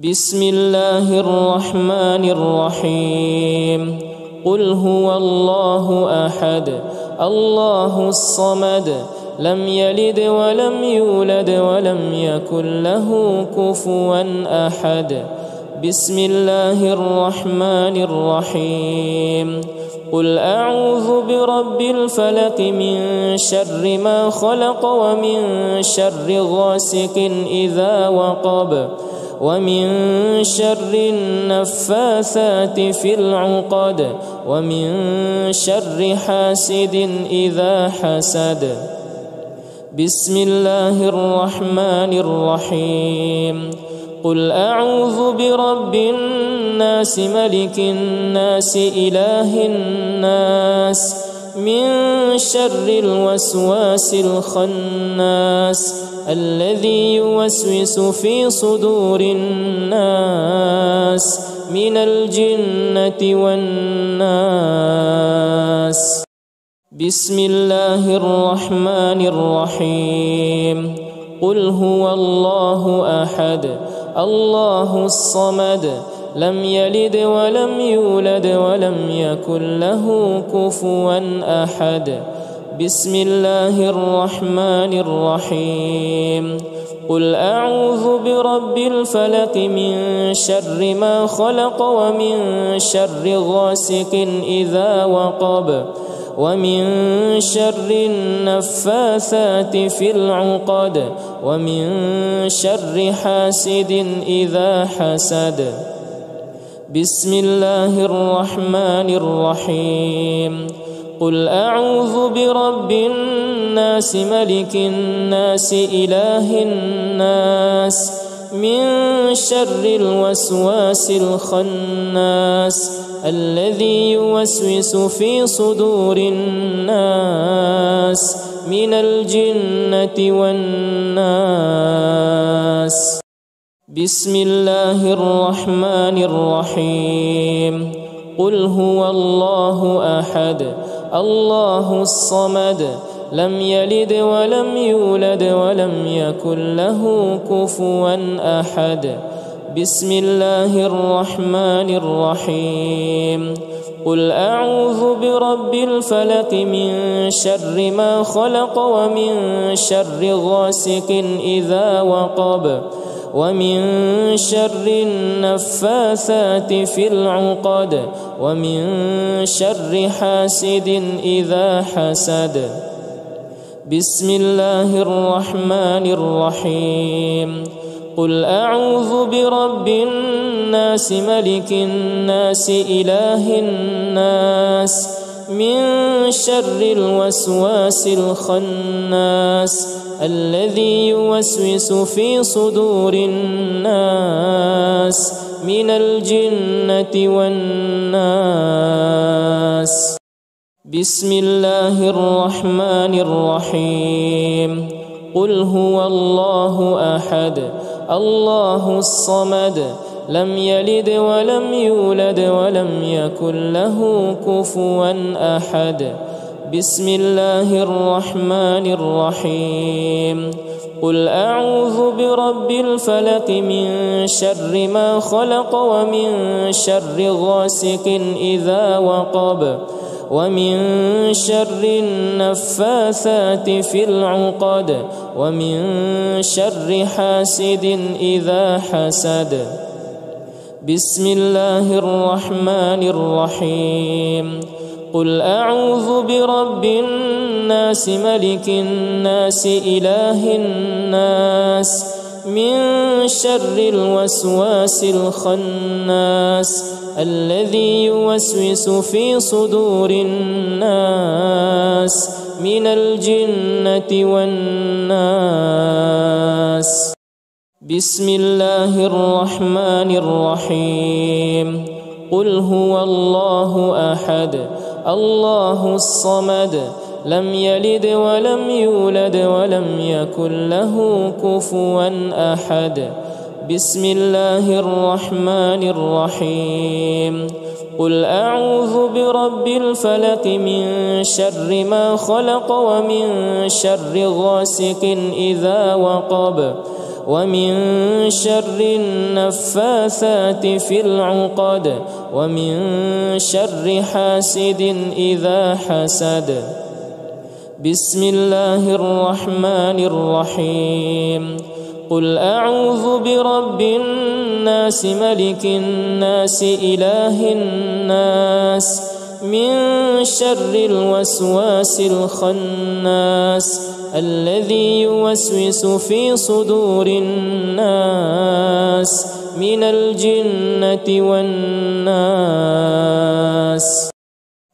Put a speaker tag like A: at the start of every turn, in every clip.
A: بسم الله الرحمن الرحيم قل هو الله أحد الله الصمد لم يلد ولم يولد ولم يكن له كفوا أحد بسم الله الرحمن الرحيم قل أعوذ برب الفلق من شر ما خلق ومن شر غاسق إذا وقب ومن شر النفاثات في العقد ومن شر حاسد إذا حسد بسم الله الرحمن الرحيم قل أعوذ برب الناس ملك الناس إله الناس من شر الوسواس الخناس الذي يوسوس في صدور الناس من الجنة والناس بسم الله الرحمن الرحيم قل هو الله أحد الله الصمد لم يلد ولم يولد ولم يكن له كفوا أحد بسم الله الرحمن الرحيم قل أعوذ برب الفلق من شر ما خلق ومن شر غاسق إذا وقب ومن شر النفاثات في العقد ومن شر حاسد إذا حسد بسم الله الرحمن الرحيم قل أعوذ برب الناس ملك الناس إله الناس من شر الوسواس الخناس الذي يوسوس في صدور الناس من الجنة والناس بسم الله الرحمن الرحيم قل هو الله أحد الله الصمد لم يلد ولم يولد ولم يكن له كفوا أحد بسم الله الرحمن الرحيم قل أعوذ برب الفلق من شر ما خلق ومن شر غاسق إذا وقب ومن شر النفاثات في العقد ومن شر حاسد إذا حسد بسم الله الرحمن الرحيم قل أعوذ برب الناس ملك الناس إله الناس من شر الوسواس الخناس الذي يوسوس في صدور الناس من الجنة والناس بسم الله الرحمن الرحيم قل هو الله أحد الله الصمد لم يلد ولم يولد ولم يكن له كفوا أحد بسم الله الرحمن الرحيم قل أعوذ برب الفلق من شر ما خلق ومن شر غاسق إذا وقب ومن شر النفاثات في العقد ومن شر حاسد إذا حسد بسم الله الرحمن الرحيم قل أعوذ برب الناس ملك الناس إله الناس من شر الوسواس الخناس الذي يوسوس في صدور الناس من الجنة والناس بسم الله الرحمن الرحيم قل هو الله أحد الله الصمد لم يلد ولم يولد ولم يكن له كفوا أحد بسم الله الرحمن الرحيم قل أعوذ برب الفلق من شر ما خلق ومن شر غاسق إذا وقب ومن شر النفاثات في العقد ومن شر حاسد إذا حسد. بسم الله الرحمن الرحيم. قل أعوذ برب الناس ملك الناس إله الناس من شر الوسواس الخناس الذي يوسوس في صدور الناس من الجنة والناس.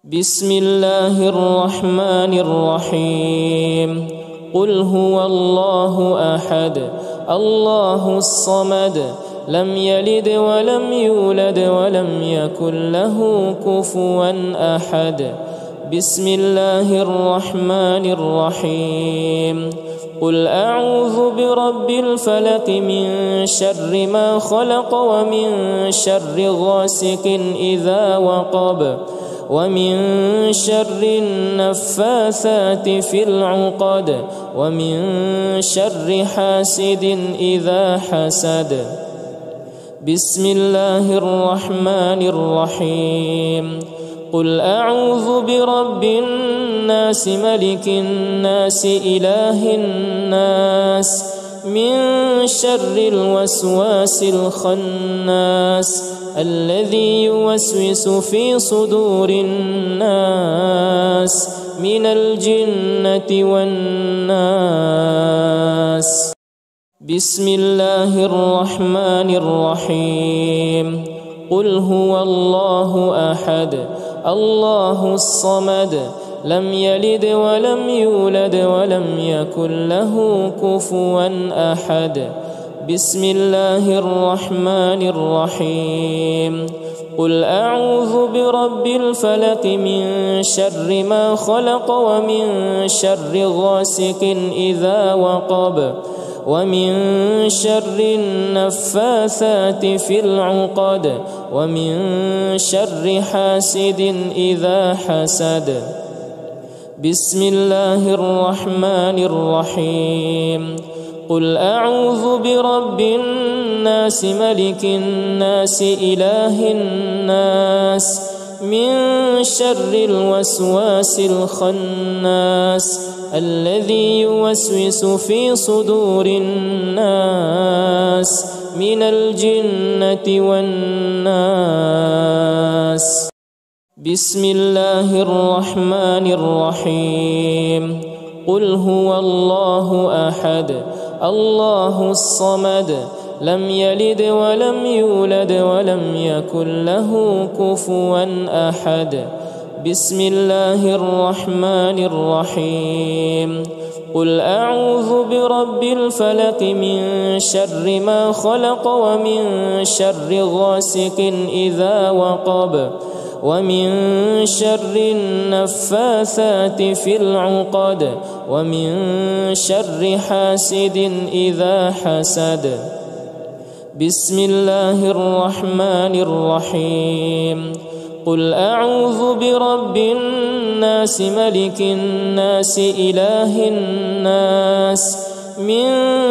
A: بسم الله الرحمن الرحيم. قل هو الله أحد الله الصمد لم يلد ولم يولد ولم يكن له كفوا أحد. بسم الله الرحمن الرحيم. قل أعوذ برب الفلق من شر ما خلق ومن شر غاسق إذا وقب ومن شر النفاثات في العقد ومن شر حاسد إذا حسد. بسم الله الرحمن الرحيم. قل أعوذ برب الناس ملك الناس إله الناس من شر الوسواس الخناس الذي يوسوس في صدور الناس من الجنة والناس. بسم الله الرحمن الرحيم. قل هو الله أحد الله الصمد لم يلد ولم يولد ولم يكن له كفوا أحد. بسم الله الرحمن الرحيم. قل أعوذ برب الفلق من شر ما خلق ومن شر غاسق إذا وقب ومن شر النفاثات في العقد ومن شر حاسد إذا حسد. بسم الله الرحمن الرحيم. قل أعوذ برب الناس ملك الناس إله الناس من شر الوسواس الخناس الذي يوسوس في صدور الناس من الجنة والناس. بسم الله الرحمن الرحيم. قل هو الله أحد الله الصمد لم يلد ولم يولد ولم يكن له كفوا أحد. بسم الله الرحمن الرحيم. قل أعوذ برب الفلق من شر ما خلق ومن شر غاسق إذا وقب ومن شر النفاثات في العقد ومن شر حاسد إذا حسد. بسم الله الرحمن الرحيم. قل أعوذ برب الناس ملك الناس إله الناس من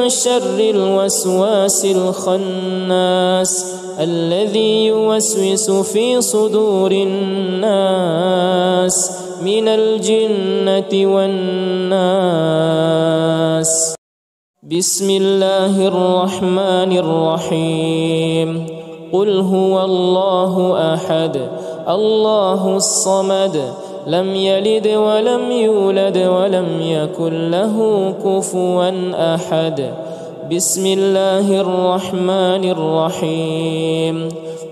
A: شر الوسواس الخناس الذي يوسوس في صدور الناس من الجنة والناس. بسم الله الرحمن الرحيم. قل هو الله أحد الله الصمد لم يلد ولم يولد ولم يكن له كفوا أحد. بسم الله الرحمن الرحيم.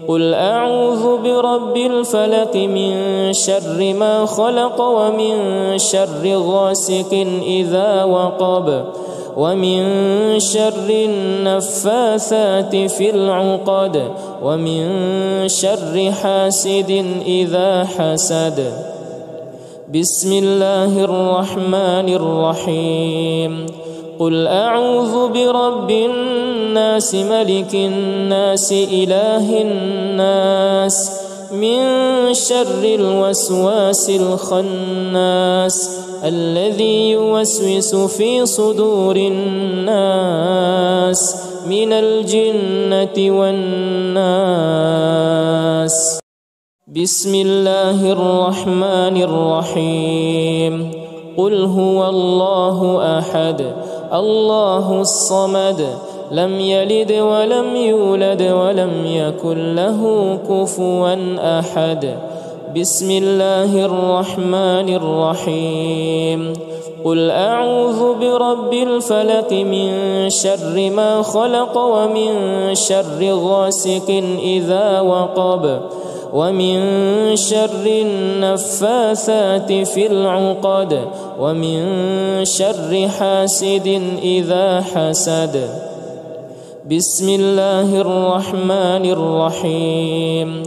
A: قل أعوذ برب الفلق من شر ما خلق ومن شر غاسق إذا وقب ومن شر النفاثات في العقد ومن شر حاسد إذا حسد. بسم الله الرحمن الرحيم. قل أعوذ برب الناس ملك الناس إله الناس من شر الوسواس الخناس الذي يوسوس في صدور الناس من الجنة والناس. بسم الله الرحمن الرحيم. قل هو الله أحد الله الصمد لم يلد ولم يولد ولم يكن له كفوا أحد. بسم الله الرحمن الرحيم. قل أعوذ برب الفلق من شر ما خلق ومن شر غاسق إذا وقب ومن شر النفاثات في العقد ومن شر حاسد إذا حسد. بسم الله الرحمن الرحيم.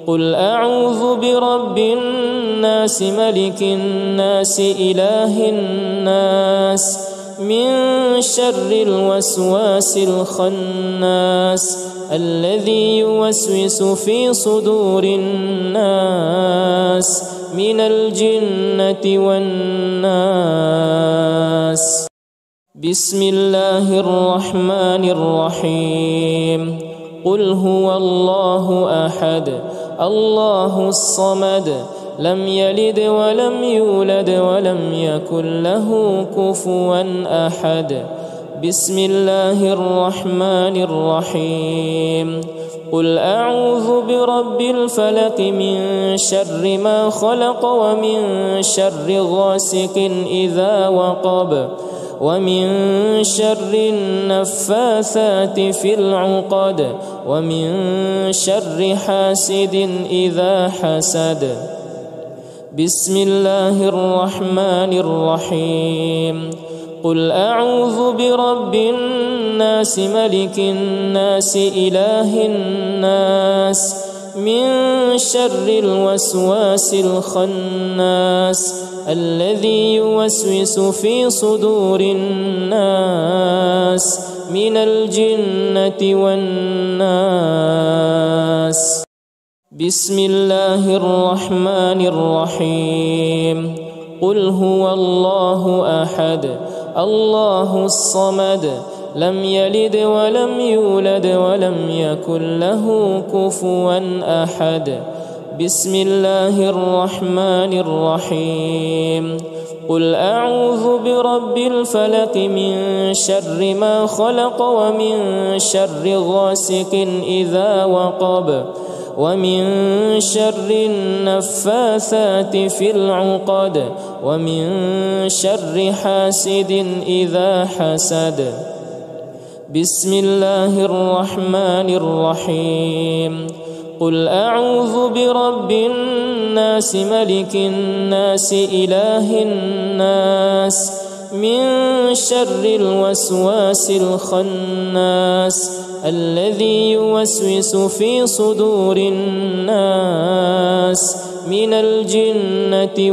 A: قل أعوذ برب الناس ملك الناس إله الناس من شر الوسواس الخناس الذي يوسوس في صدور الناس من الجنة والناس. بسم الله الرحمن الرحيم. قل هو الله أحد الله الصمد لم يلد ولم يولد ولم يكن له كفوا أحد. بسم الله الرحمن الرحيم. قل أعوذ برب الفلق من شر ما خلق ومن شر غاسق إذا وقب ومن شر النفاثات في العقد ومن شر حاسد إذا حسد. بسم الله الرحمن الرحيم. قل أعوذ برب الناس ملك الناس إله الناس من شر الوسواس الخناس الذي يوسوس في صدور الناس من الجنة والناس. بسم الله الرحمن الرحيم. قل هو الله أحد الله الصمد لم يلد ولم يولد ولم يكن له كفوا أحد. بسم الله الرحمن الرحيم. قل أعوذ برب الفلق من شر ما خلق ومن شر غاسق إذا وقب ومن شر النفاثات في العقد ومن شر حاسد إذا حسد. بسم الله الرحمن الرحيم. قل أعوذ برب الناس ملك الناس إله الناس من شر الوسواس الخناس الذي يوسوس في صدور الناس من الجنة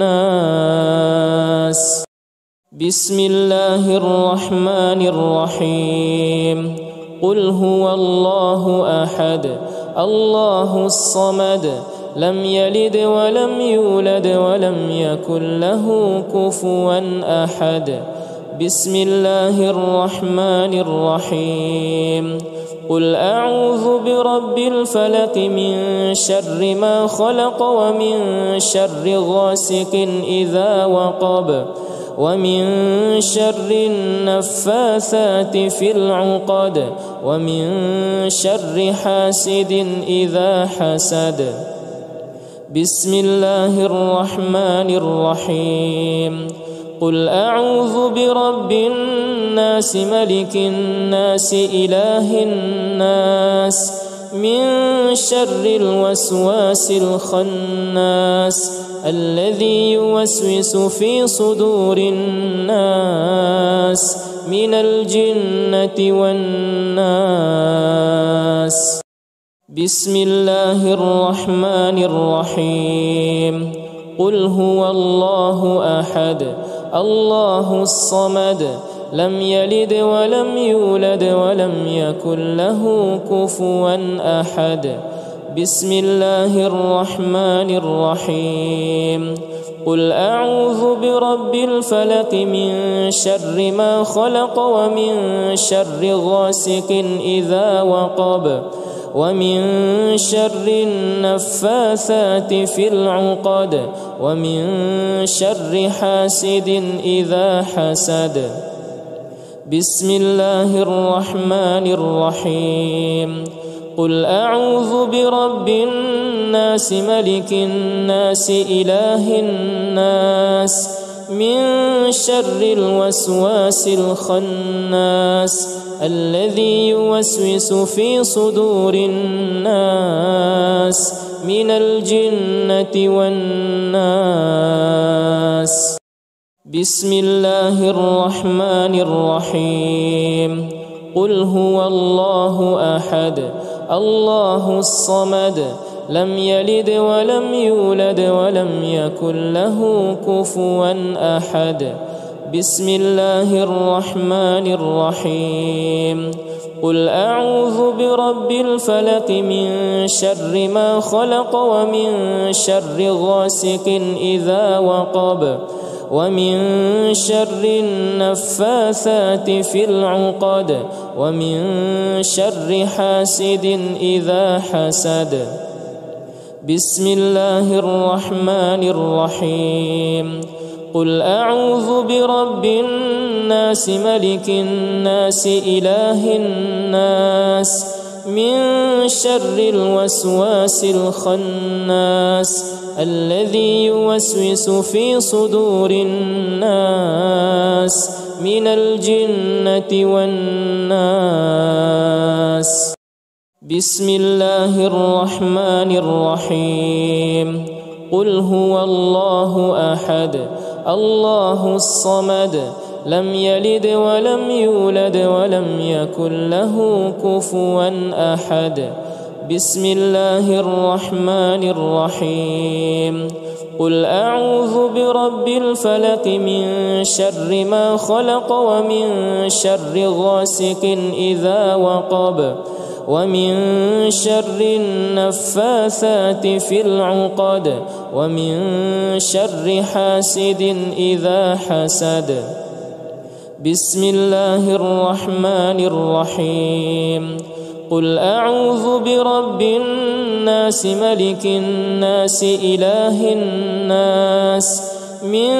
A: والناس. بسم الله الرحمن الرحيم. قل هو الله أحد الله الصمد لم يلد ولم يولد ولم يكن له كفوا أحد. بسم الله الرحمن الرحيم. قل أعوذ برب الفلق من شر ما خلق ومن شر غاسق إذا وقب ومن شر النفاثات في العقد ومن شر حاسد إذا حسد. بسم الله الرحمن الرحيم. قل أعوذ برب الناس ملك الناس إله الناس من شر الوسواس الخناس الذي يوسوس في صدور الناس من الجنة والناس. بسم الله الرحمن الرحيم. قل هو الله أحد الله الصمد لم يلد ولم يولد ولم يكن له كفوا أحد. بسم الله الرحمن الرحيم. قل أعوذ برب الفلق من شر ما خلق ومن شر غاسق إذا وقب ومن شر النفاثات في العقد ومن شر حاسد إذا حسد. بسم الله الرحمن الرحيم. قل أعوذ برب الناس ملك الناس إله الناس من شر الوسواس الخناس الذي يوسوس في صدور الناس من الجنة والناس. بسم الله الرحمن الرحيم. قل هو الله أحد الله الصمد لم يلد ولم يولد ولم يكن له كفوا أحد. بسم الله الرحمن الرحيم. قل أعوذ برب الفلق من شر ما خلق ومن شر غاسق إذا وقب ومن شر النفاثات في العقد ومن شر حاسد إذا حسد. بسم الله الرحمن الرحيم. قل أعوذ برب الناس ملك الناس إله الناس من شر الوسواس الخناس الذي يوسوس في صدور الناس من الجنة والناس. بسم الله الرحمن الرحيم. قل هو الله أحد الله الصمد لم يلد ولم يولد ولم يكن له كفوا أحد. بسم الله الرحمن الرحيم. قل أعوذ برب الفلق من شر ما خلق ومن شر غاسق إذا وقب ومن شر النفاثات في العقد ومن شر حاسد إذا حسد. بسم الله الرحمن الرحيم. قل أعوذ برب الناس ملك الناس إله الناس من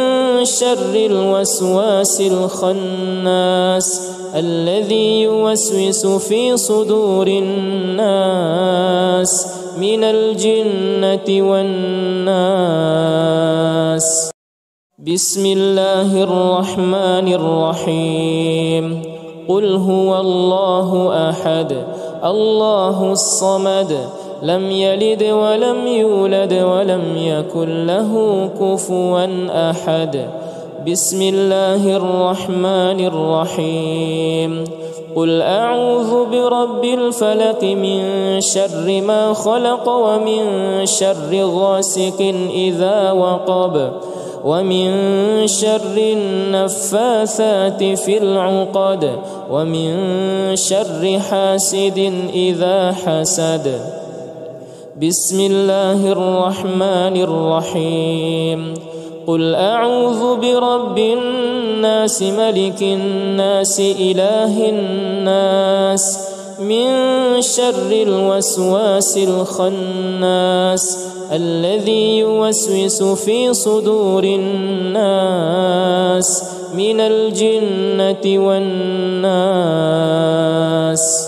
A: شر الوسواس الخناس الذي يوسوس في صدور الناس من الجنة والناس. بسم الله الرحمن الرحيم. قل هو الله أحد الله الصمد لم يلد ولم يولد ولم يكن له كفوا أحد. بسم الله الرحمن الرحيم. قل أعوذ برب الفلق من شر ما خلق ومن شر غاسق إذا وقب ومن شر النفاثات في العقد ومن شر حاسد إذا حسد. بسم الله الرحمن الرحيم. قل أعوذ برب الناس ملك الناس إله الناس من شر الوسواس الخناس الذي يوسوس في صدور الناس من الجنة والناس.